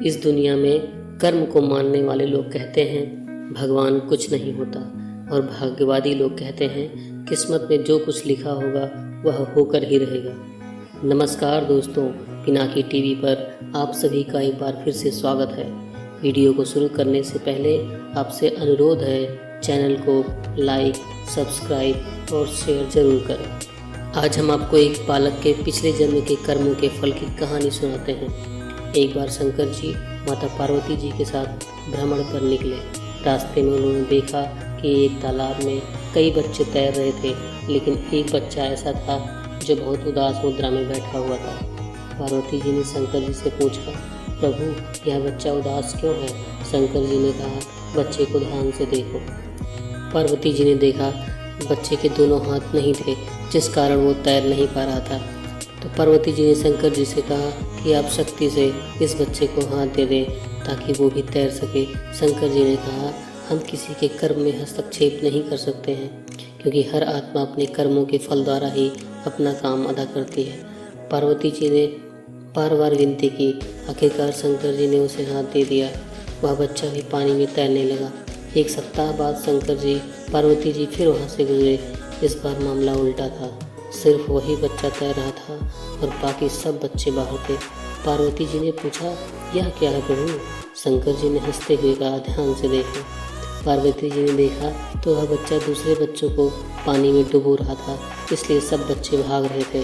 इस दुनिया में कर्म को मानने वाले लोग कहते हैं भगवान कुछ नहीं होता, और भाग्यवादी लोग कहते हैं किस्मत में जो कुछ लिखा होगा वह होकर ही रहेगा। नमस्कार दोस्तों, पिनाकी टीवी पर आप सभी का एक बार फिर से स्वागत है। वीडियो को शुरू करने से पहले आपसे अनुरोध है, चैनल को लाइक, सब्सक्राइब और शेयर ज़रूर करें। आज हम आपको एक बालक के पिछले जन्म के कर्मों के फल की कहानी सुनाते हैं। एक बार शंकर जी माता पार्वती जी के साथ भ्रमण पर निकले। रास्ते में उन्होंने देखा कि एक तालाब में कई बच्चे तैर रहे थे, लेकिन एक बच्चा ऐसा था जो बहुत उदास मुद्रा में बैठा हुआ था। पार्वती जी ने शंकर जी से पूछा, प्रभु यह बच्चा उदास क्यों है? शंकर जी ने कहा, बच्चे को ध्यान से देखो। पार्वती जी ने देखा बच्चे के दोनों हाथ नहीं थे, जिस कारण वो तैर नहीं पा रहा था। तो पार्वती जी ने शंकर जी से कहा कि आप शक्ति से इस बच्चे को हाथ दे दें ताकि वो भी तैर सके। शंकर जी ने कहा, हम किसी के कर्म में हस्तक्षेप नहीं कर सकते हैं, क्योंकि हर आत्मा अपने कर्मों के फल द्वारा ही अपना काम अदा करती है। पार्वती जी ने बार बार विनती की, आखिरकार शंकर जी ने उसे हाथ दे दिया। वह बच्चा भी पानी में तैरने लगा। एक सप्ताह बाद शंकर जी पार्वती जी फिर वहाँ से गुजरे। इस बार मामला उल्टा था, सिर्फ वही बच्चा तैर रहा था और बाकी सब बच्चे बाहर थे। पार्वती जी ने पूछा, यह क्या है प्रभु? शंकर जी ने हंसते हुए कहा, ध्यान से देखो। पार्वती जी ने देखा तो वह बच्चा दूसरे बच्चों को पानी में डुबो रहा था, इसलिए सब बच्चे भाग रहे थे।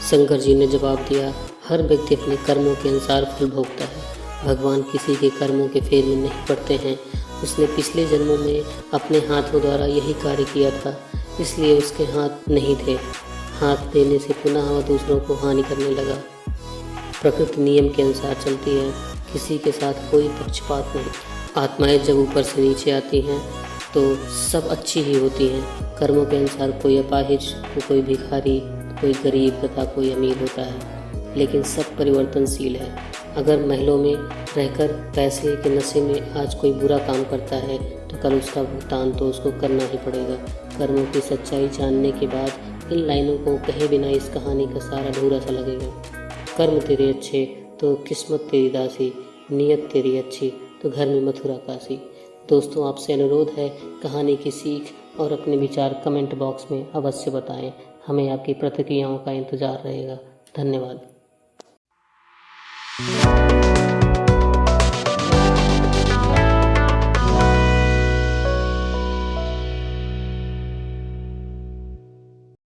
शंकर जी ने जवाब दिया, हर व्यक्ति अपने कर्मों के अनुसार फल भोगता है। भगवान किसी के कर्मों के फेर में नहीं पड़ते हैं। उसने पिछले जन्मों में अपने हाथों द्वारा यही कार्य किया था, इसलिए उसके हाथ नहीं थे। हाथ देने से पुनः वह दूसरों को हानि करने लगा। प्रकृति नियम के अनुसार चलती है, किसी के साथ कोई पक्षपात नहीं। आत्माएं जब ऊपर से नीचे आती हैं तो सब अच्छी ही होती हैं। कर्मों के अनुसार कोई अपाहिज तो कोई भिखारी, कोई गरीब तथा कोई अमीर होता है, लेकिन सब परिवर्तनशील है। अगर महलों में रहकर पैसे के नशे में आज कोई बुरा काम करता है तो कल उसका भुगतान तो उसको करना ही पड़ेगा। कर्मों की सच्चाई जानने के बाद इन लाइनों को कहे बिना इस कहानी का सारा अधूरा सा लगेगा। कर्म तेरे अच्छे तो किस्मत तेरी दासी, नियत तेरी अच्छी तो घर में मथुरा काशी। दोस्तों, आपसे अनुरोध है, कहानी की सीख और अपने विचार कमेंट बॉक्स में अवश्य बताएं। हमें आपकी प्रतिक्रियाओं का इंतज़ार रहेगा। धन्यवाद।